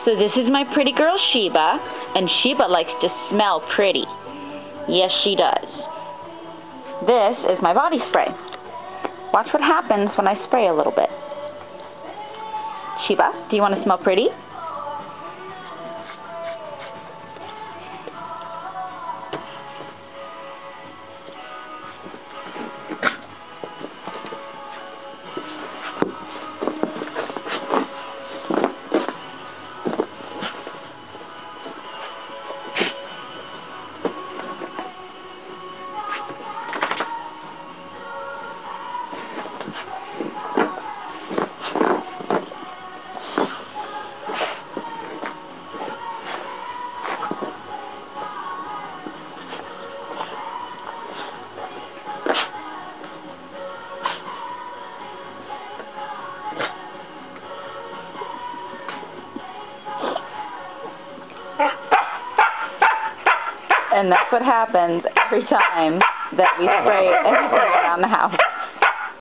So this is my pretty girl Sheba, and Sheba likes to smell pretty. Yes, she does. This is my body spray. Watch what happens when I spray a little bit. Sheba, do you want to smell pretty? And that's what happens every time that we spray anything around the house.